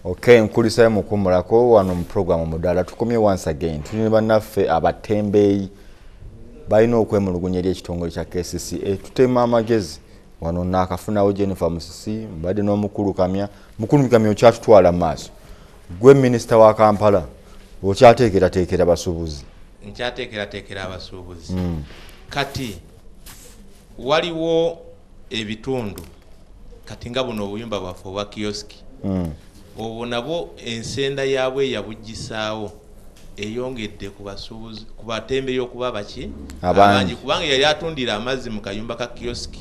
Okay, nkulisa mukumulako wano mu program mudala tukomye once again. Tuli bannaffe abatembeeyi balina okwemulugunya eri ekitongole kya KCCA. Tutema amagezi wano naakafunawo Jennifer Musisi mbadde n'omukulu Kamya. Mukulu Kamya okyatutwala maaso. Gwe minisita wa Kampala okyateekerateekera abasuubuzi. Nkyateekerateekera abasuubuzi. Kati waliwo ebitundu kati nga buno obuyumba bwaffe obwa kioski. Obwo nabo ensenda yaabwe yabuggisaawo eyongedde ku basuubuzi ku batembeeyi okuba baki abangi kubanga yali atundira amazzi mu kayumba ka kioski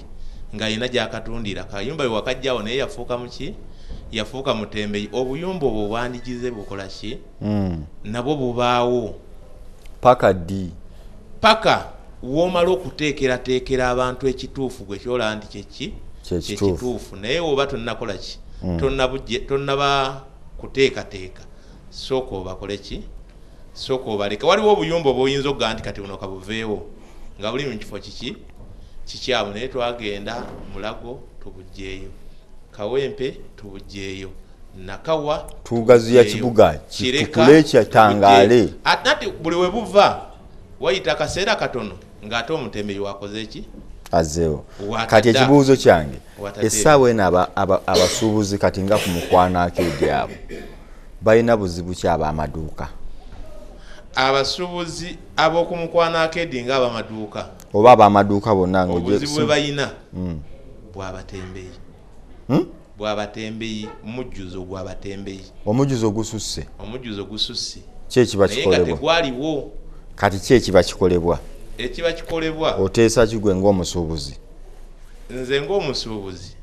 nga yina gy'akatundira kayumba we wakajjawo naye yafuuka muki yafuuka mutembeeyi. Obuyumba obwo bwandigize bukola ki nabo bubaawo paka woomala okuteekerateekera abantu ekituufu gwe kyolaba nti kyekituufu naye oba tonnakola ki tonnaba kuteekateeka sooka obakole ki sooka obaleka. Waliwo obuyumba obuyinza okugaa nti kati buno kabuveewo nga buli mu kifo kikyamu naye twagenda Mulago tubugjeeyo, Kawempe tubugjeeyo, Nakawa tugaziya kibuga kikule kyatangaale ate buli we buva wayita akaseera katono ng'ate omutembeeyi wakoze eki azeo. Kati ekibuuzo kyange essaawa eno abasuubuzi kati nga ku mukwano akeedi abo balina buzibu ki ab'amaduuka? Abasuubuzi ab'oku mukwano akeedi nga ab'amaduuka oba ab'amaduuka bonna obuzibu bwe balina bw'abatembeeyi bw'abatembeeyi mujjuzo gw'abatembeeyi omujjuzo gususse kyekiba kikolebwa tegwaliwo kati kyekiba kikolebwa ekiba kikolebwa oteesa kigwe ng'omusuubuzi? Nze ng'omusuubuzi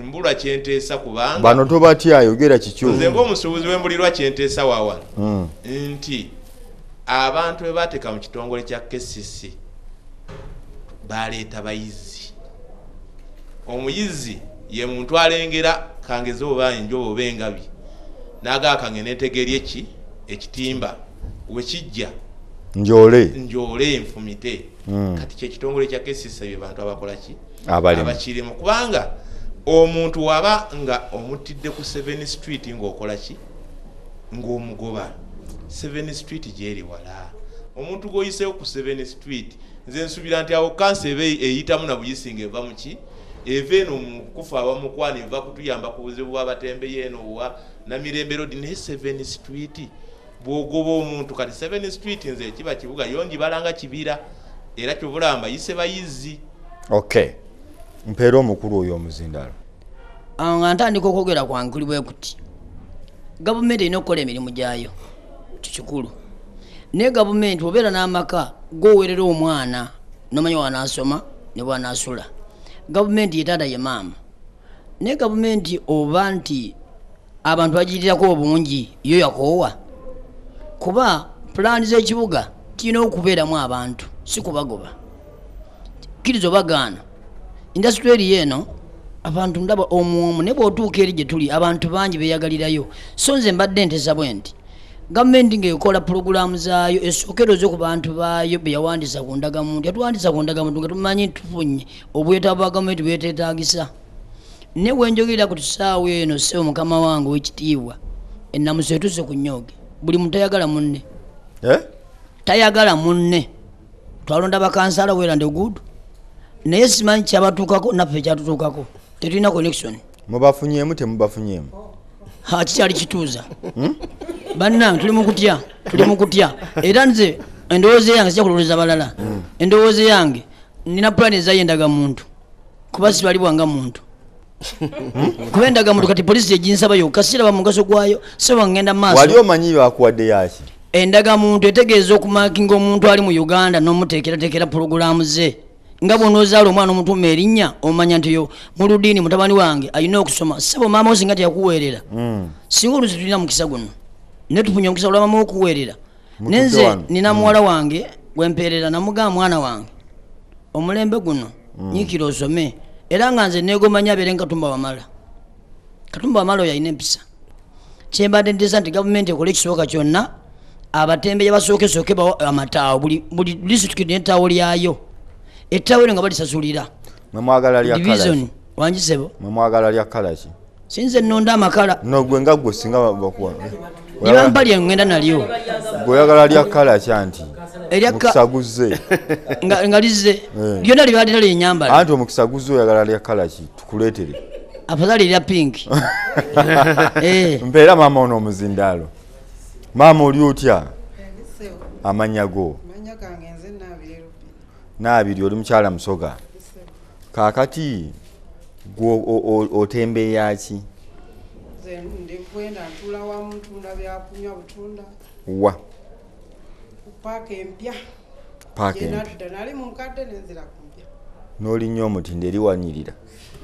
mbulwa kyenteesa kubanga bano tobatya ayogera kikyo. Nze ng'omusuubuzi wembulirwa kyenteesa waawano nti abantu bwe bateeka mu kitongole kya KCCA baleeta bayizi. Omuyizi ye muntu alengera kangeze oba enjobo oba engabi n'agakange neetegerye ki ekitimba we kijja njole nfumite kati kye kitongole kya KCCA bye bantu abakola ki abakirimu kubanga omuntu waba nga omutidde ku 7 Street ng'okola ki ng'omugoba 7 Street gyeri wala omuntu goyiseewo ku 7 Street nze nsubira nti awo kansa ebe eyitamu na buyisinga eva mu ki eva eno mukufa abamukwana eva kutuyamba ku buzibu bw'abatembeeyi eno wa Namirembe Road ne 7 Street bwogoba omuntu kati 7 Street nze kiba kibuga yongi balanga kibira era kyobulamba yise bayizi. Okay, mpeera omukulu oyo omuzindalo nga ntandika okwogera kwange kuli bwe kuti gavumenti erina okukola emirimu gyayo kikulu naye gavumenti obeera n'amaka gowerera omwana nomanya wanaasoma ne bwanaasula gavumenti yetaata ye maama naye gavumenti oba nti abantu bagirirako obungi yo yakoowa kuba pulaani z'ekibuga kirina okubeeramu abantu si kubagoba kkiriza obagaana indasitule eno abantu ndaba omwomu ne bw'otuuka eri gye tuli abantu bangi beeyagalirayo so nze mbadde nteesa bwe nti gavumenti ng'ekola pulogulaamu zaayo esookeroze ku bantu baayo be yawandiisa ku ndagamuntu yatuwandiisa ku ndagamuntu nga tumanyi tufunye obwetaavu bwa gavumenti bweteetaagisa ne bwenjogerera ku tusaawa eno ssebo mukama wange w'ekitiibwa ennamusa etuse ku nnyoge buli muntu tayagala munne tayagala munne twalonda bakansala werande gudu naye simanyi kyabatuukako naffe kyatutuukako tetulina connection. Mubafunyeemu temubafunyeemu kikyali kituuza bannange tuli mu kutya era nze endowooza yange sijja kulowooza balala endowooza yange nina pulaani ezayendaga muntu kuba sibalibwanga muntu kuba endaga muntu kati polisi eginsaba yokka siraba mugaso gwayo soba ngenda maaso. Wali omanyi bakuwadde yaki endaga muntu etegeeza okumakinga omuntu ali mu Uganda n'omuteekerateekera pulogulaamu ze nga bw'onoozaala omwana omutuuma erinnya omanya nti yo muludiini mutabani wange alina okusoma sebo maama wo singa teyakuweerera singa olusi tulina mukisa guno ne tufunye omukisa olwa maama okuweerera nenze nina muwala wange gwempeerera namugamba mwana wange omulembe guno nyiikira osome era nga nze neegomanya abeere Katumba Wamala oyo alina empisa kyembadde nteesa nti gavumenti ekole ekisooka kyonna abatembeeyi basooke bawo amataawo buli disitulikiti n'ettaawo lyayo ettaawo eryo nga balisasulira mwagala lya division wanjisebo mwagala lya kala ki sinze nonda amakala no gwe nga gwe singa bakuwa nibampalye ngenda nalyo goyagala lya kala kyanti Erya mukisaguze nga lize lyonna libadde lenyambala anti omukisaguze oyagala lya kala ki tukuleetere afadhali lya pink mpeera maama ono omuzindaalo maama oli otya amanya go naabiri oli mukyala musoga kaakati gwe otembeeya ki ndikwenda ntula wamu ntunda byakunywa butunda wa paaka empya nali munkadde nenzira kumpya n'olinnyo omutindo eriwanirira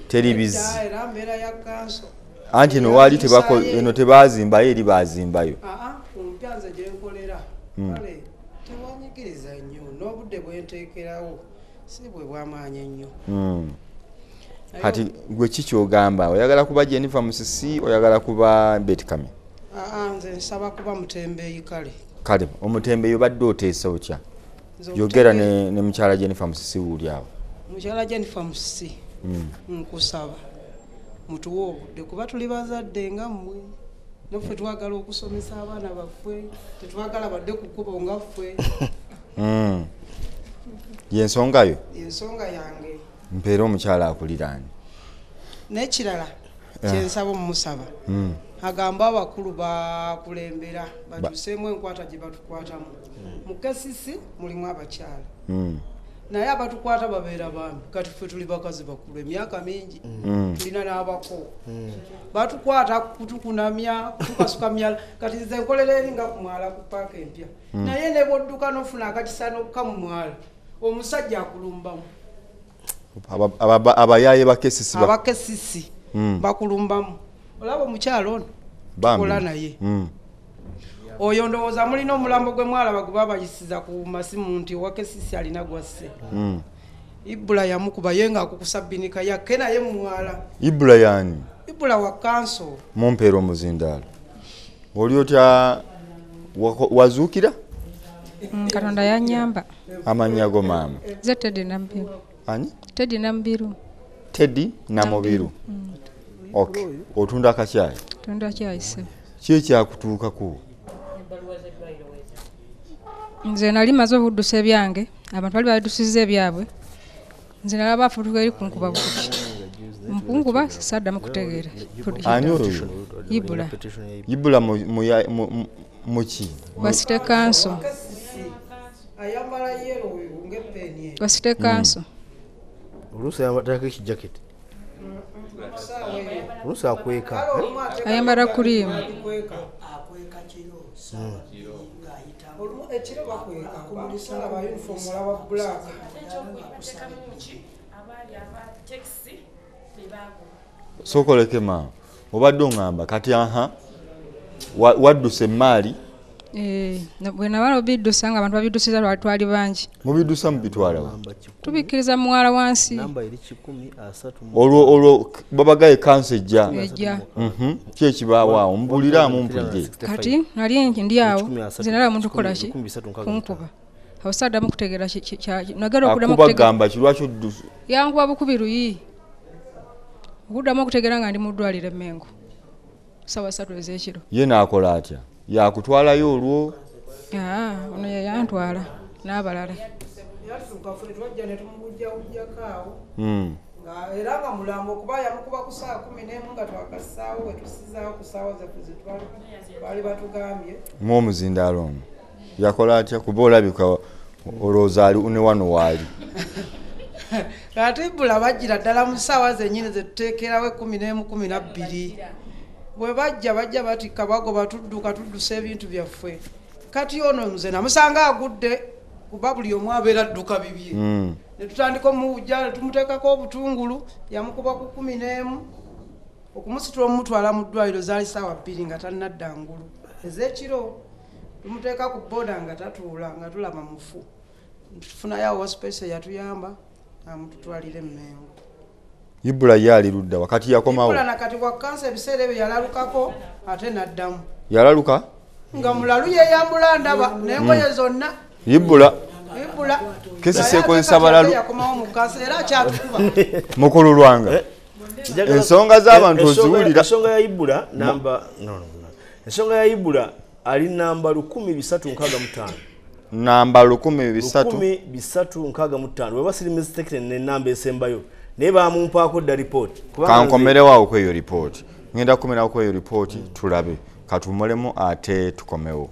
teri bizzi era mbeera ya kanso anti eno waali eno tebazimbayo eri bazimbayo kumpya nze gyenkolera kale tewanyigiriza nnyo n'obudde bwenteekerawo si bwe bwamaanyi ennyo kati gwe kikyogamba oyagala kuba Jennifer Musisi oyagala kuba Betikame nze nsaba kuba mutembeeyi kale omutembeeyi obadde oteesa otya yogera ne mukyala Jennifer Musisi wuli awo mukyala Jennifer Musisi nkusaba mutuwe obudde kuba tuli bazadde nga mmwe naffe twagala okusomesa abaana baffe tetwagala badde ku kkubo nga ffe yensongayo ensonga yange mpeera omukyala akuliraani n'ekirala kyensaba omumusaba agamba abakulu bakulembera bakyuseemu enkwata gye batukwatamu mu kesisi mulimu abakyala naye abatukwata babeera baami kati ffe tuli bakazi bakulu emyaka mingi tulina n'abako batukwata kutukunamya kutukasuka myala kati nze nkolera eri nga ku mwala ku paaka empya naye ne bwodduka n'ofuna akatisa n'okka mu mwala omusajja akulumbamu abayaye bakesisi abakesisi bakulumbamu olaba omukyalo ono tukola naye oyo ndowooza mulina omulambo gwe mwalaba gwe babayisiza ku masimu nti owakesisi alina gwasse Ibula yamukuba ye nga akukusa binika yakke naye mwala Ibula yani Ibula wa kanso mumpeera omuzindaalo oli otya wazuukira Katonda yanyamba amannya go maama ze Teddy Nambiru ani Teddy Nambiru Teddy Namubiru okay otunda akacyayi tunda kyayise ki ekyakutuukako nze nali maze obuddusa ebyange abantu bali badusiza ebyabwe nze nalaba afutuka eri kunkuba bukuki mpunkuba saddamu kutegeera ani oyo Ibula muki wasite kanso ayambala yero ngepeni wasite kanso oluusi ayambalako ekijaketi oluusi akweka ayambala kuliimu ekiro bakweka kubulisanga ba uniform olaba black sokoleke maama obadde oŋŋamba kati wadduse emaali bwe nabala obiddusa nga abantu babiddusiza twali bangi mubiddusa mubitwalawo tubikkiriza muwala wansi olwo babagaye kanso ejja ki ekibaawo mubuliraamu mpulire kati nali ndi awo nze nalaba omuntu kolaki kunkuba awo saddamu kutegeera nagera okudamukubagamba kirwaki oddusa yankuba bukubi luyi okuddamu okutegeera nga ndi mu ddwaliro Emmengo sawa 3 ez'ekiro ye naakola atya yakutwalayo olwo ono yayantwala n'abalala yatuuka ffe twajja ne tumugujjawujjakaawo era nga mulambo okuba yamukuba ku saa 11 nga twakasaawo we tusizaawo ku saawa zaffe baali batugambye muomuzindaalo ono yakola atya kuba olabika olowooza ali ne wano waali kati Ibula bajjira ddala mu ssaawa zennyini zetuteekerawo 11:12 bwe bajja batikka bagoba tuddusa ebintu byaffe kati ono nze namusanga agudde kuba buli omu abeera adduka bibye ne tutandika omuwujja ne tumuteekako obutungulu yamukuba ku 11 okumusitula omutwala mu ddwaliro zaali ssaawa 2 nga tannadda ngulu ez'ekiro tumuteeka ku booda nga tatuula nga tulaba mufu tufunayo hospice yatuyamba amututwalire Emmengo Ibula yali ludda wakati yakomawo Ibula nakati wa kansa ebiseera ebyo yalalukako ate naddamu yalaluka nga mulalu yeyambula ndaba n'engoye zonna Ibula Ibula kesi sekozesa balalu yakomawo mu kansa era akyatukuba mukulu lwanga ensonga z'abantu oziwulira. Ensonga ya Ibula namba ensonga ya Ibula ali namba 1365. Namba 1365 weba siri mistake ne namba esembayo ne bamumpaako da report kankomerewo ko eyo report ngenda kumera ko eyo report tulabe katumulemu ate tukomewo.